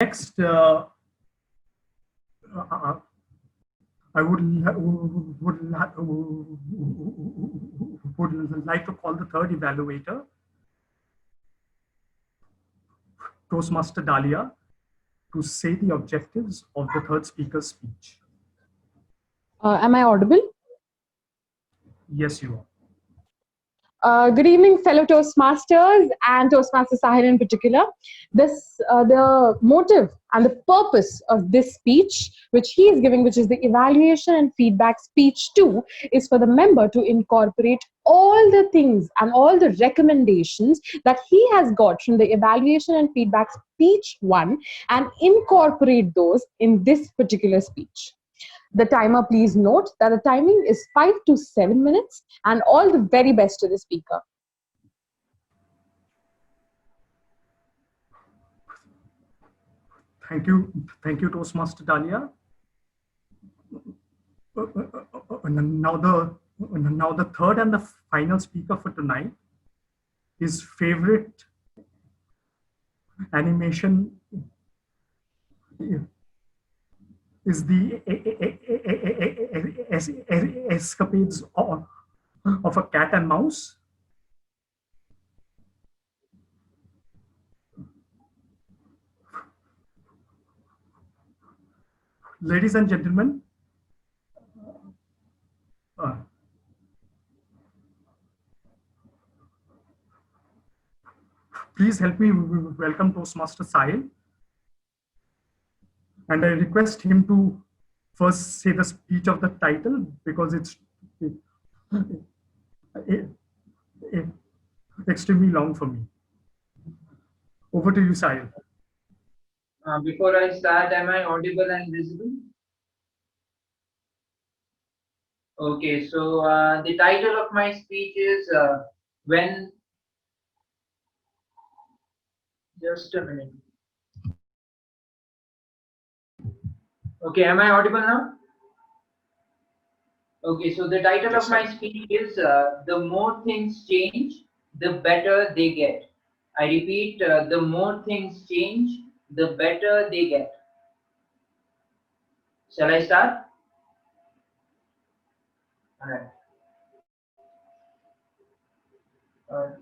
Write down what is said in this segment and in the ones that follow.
Next, I would like to call the third evaluator, Toastmaster Dalia, to say the objectives of the third speaker's speech. Am I audible? Yes, you are. Good evening, fellow Toastmasters and Toastmaster Sahil in particular. The motive and the purpose of this speech, which he is giving, which is the evaluation and feedback speech 2, is for the member to incorporate all the things and all the recommendations that he has got from the evaluation and feedback speech 1 and incorporate those in this particular speech. The timer, please note that the timing is 5 to 7 minutes, and all the very best to the speaker. Thank you, Toastmaster Dalia. Now the third and the final speaker for tonight, his favorite animation is the escapades of a cat and mouse. Ladies and gentlemen, please help me welcome Toastmaster Sahil. And I request him to first say the speech of the title because it's extremely long for me. Over to you, Sahil. Before I start, am I audible and visible? Okay, so the title of my speech is when. Just a minute. Okay, am I audible now? Okay, so the title of my speech is the more things change, the better they get. I repeat, the more things change, the better they get. Shall I start? All right.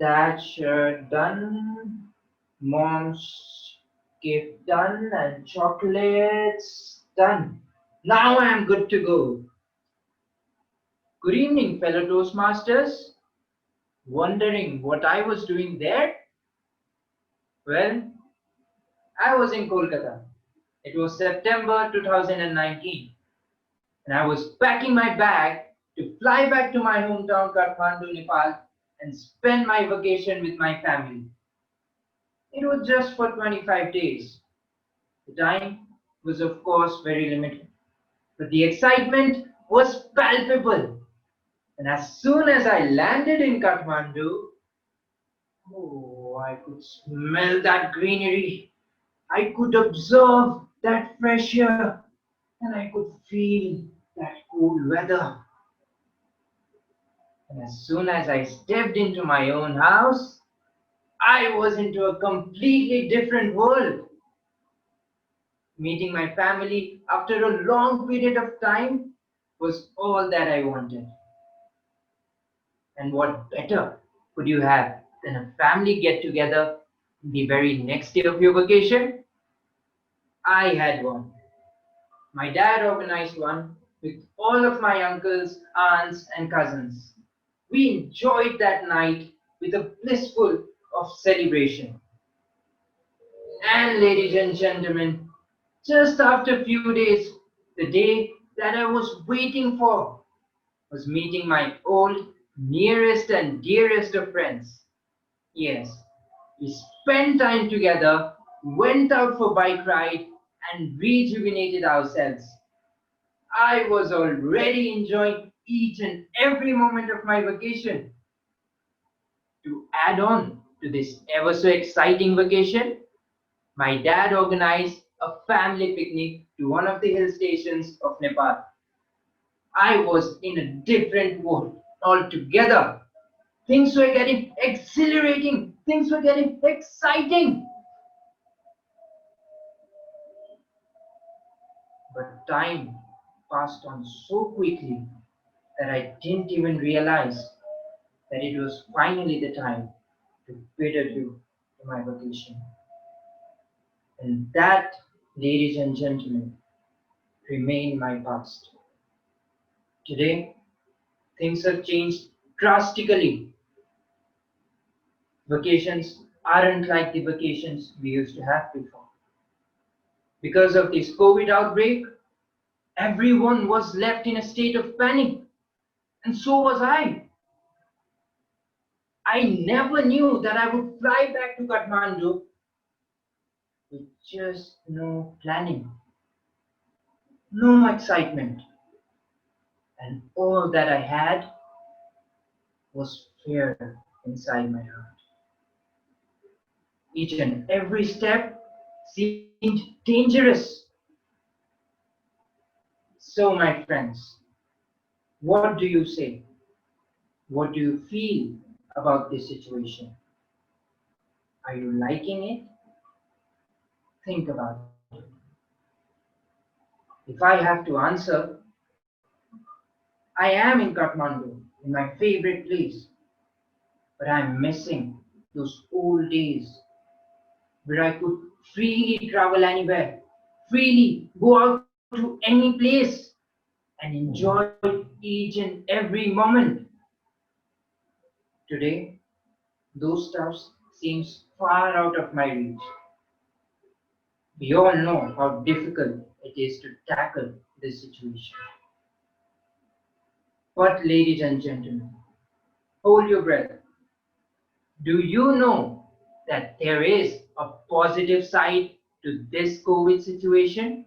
That shirt done, mom's gift done, and chocolates done. Now I am good to go. Good evening, fellow Toastmasters. Wondering what I was doing there? Well, I was in Kolkata. It was September 2019, and I was packing my bag to fly back to my hometown Kathmandu, Nepal, and spend my vacation with my family. It was just for 25 days. The time was of course very limited, but the excitement was palpable. And as soon as I landed in Kathmandu, oh, I could smell that greenery. I could observe that fresh air, and I could feel that cool weather. And as soon as I stepped into my own house, I was into a completely different world. Meeting my family after a long period of time was all that I wanted. And what better could you have than a family get-together the very next day of your vacation? I had one. My dad organized one with all of my uncles, aunts, and cousins. We enjoyed that night with a blissful of celebration. And ladies and gentlemen, just after a few days, the day that I was waiting for was meeting my old, nearest and dearest of friends. Yes, we spent time together, went out for bike ride, and rejuvenated ourselves. I was already enjoying each and every moment of my vacation. To add on to this ever so exciting vacation, my dad organized a family picnic to one of the hill stations of Nepal. I was in a different world altogether. Things were getting exhilarating. Things were getting exciting. But time passed on so quickly that I didn't even realize that it was finally the time to bid adieu to my vacation. And that, ladies and gentlemen, remain my past. Today, things have changed drastically. Vacations aren't like the vacations we used to have before. Because of this COVID outbreak, everyone was left in a state of panic, and so was I. I never knew that I would fly back to Kathmandu with just no planning, no excitement, and all that I had was fear inside my heart. Each and every step seemed dangerous. So, my friends, what do you say? What do you feel about this situation? Are you liking it? Think about it. If I have to answer, I am in Kathmandu, in my favorite place, but I'm missing those old days where I could freely travel anywhere, freely go out to any place and enjoy each and every moment. Today, those stuffs seems far out of my reach. We all know how difficult it is to tackle this situation. But ladies and gentlemen, hold your breath. Do you know that there is a positive side to this COVID situation?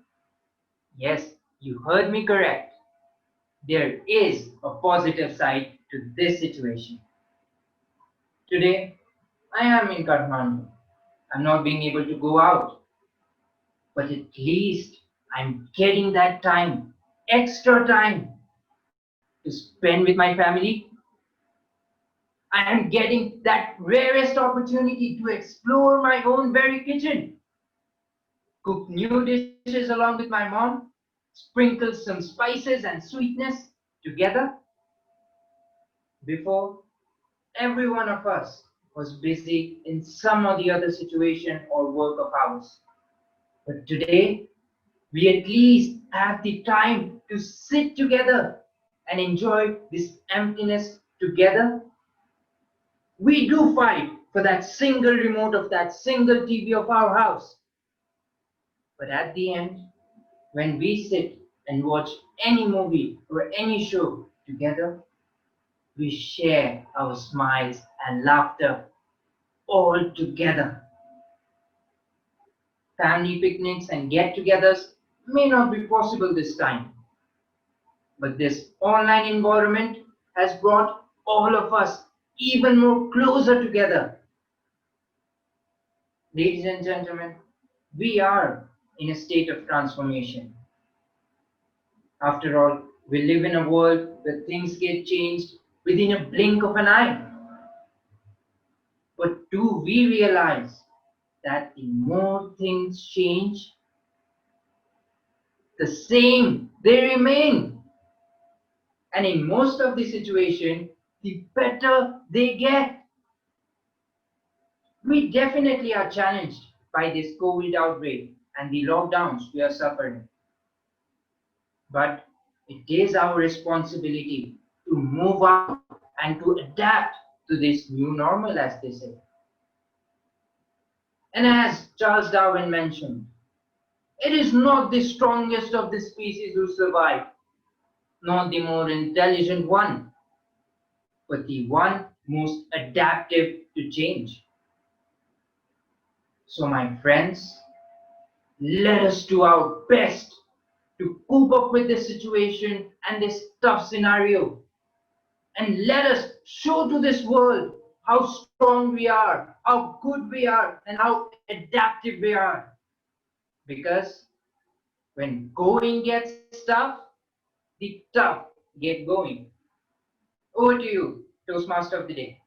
Yes, you heard me correct. There is a positive side to this situation. Today, I am in Kathmandu. I'm not being able to go out, but at least I'm getting that time, extra time to spend with my family. I am getting that rarest opportunity to explore my own very kitchen, cook new dishes along with my mom, sprinkle some spices and sweetness together. Before, every one of us was busy in some or the other situation or work of ours. But today, we at least have the time to sit together and enjoy this emptiness together. We do fight for that single remote of that single TV of our house. But at the end, when we sit and watch any movie or any show together, we share our smiles and laughter all together. Family picnics and get togethers may not be possible this time, but this online environment has brought all of us even more closer together. Ladies and gentlemen, we are in a state of transformation. After all, we live in a world where things get changed within a blink of an eye. But do we realize that the more things change, the same they remain? And in most of the situation, the better they get. We definitely are challenged by this COVID outbreak and the lockdowns we are suffering. But it is our responsibility to move out and to adapt to this new normal, as they say. And as Charles Darwin mentioned, it is not the strongest of the species who survive, not the more intelligent one, but the one most adaptive to change. So, my friends, let us do our best to cope up with this situation and this tough scenario. And let us show to this world how strong we are, how good we are, and how adaptive we are. Because when going gets tough, the tough get going. Over to you, Toastmaster of the Day.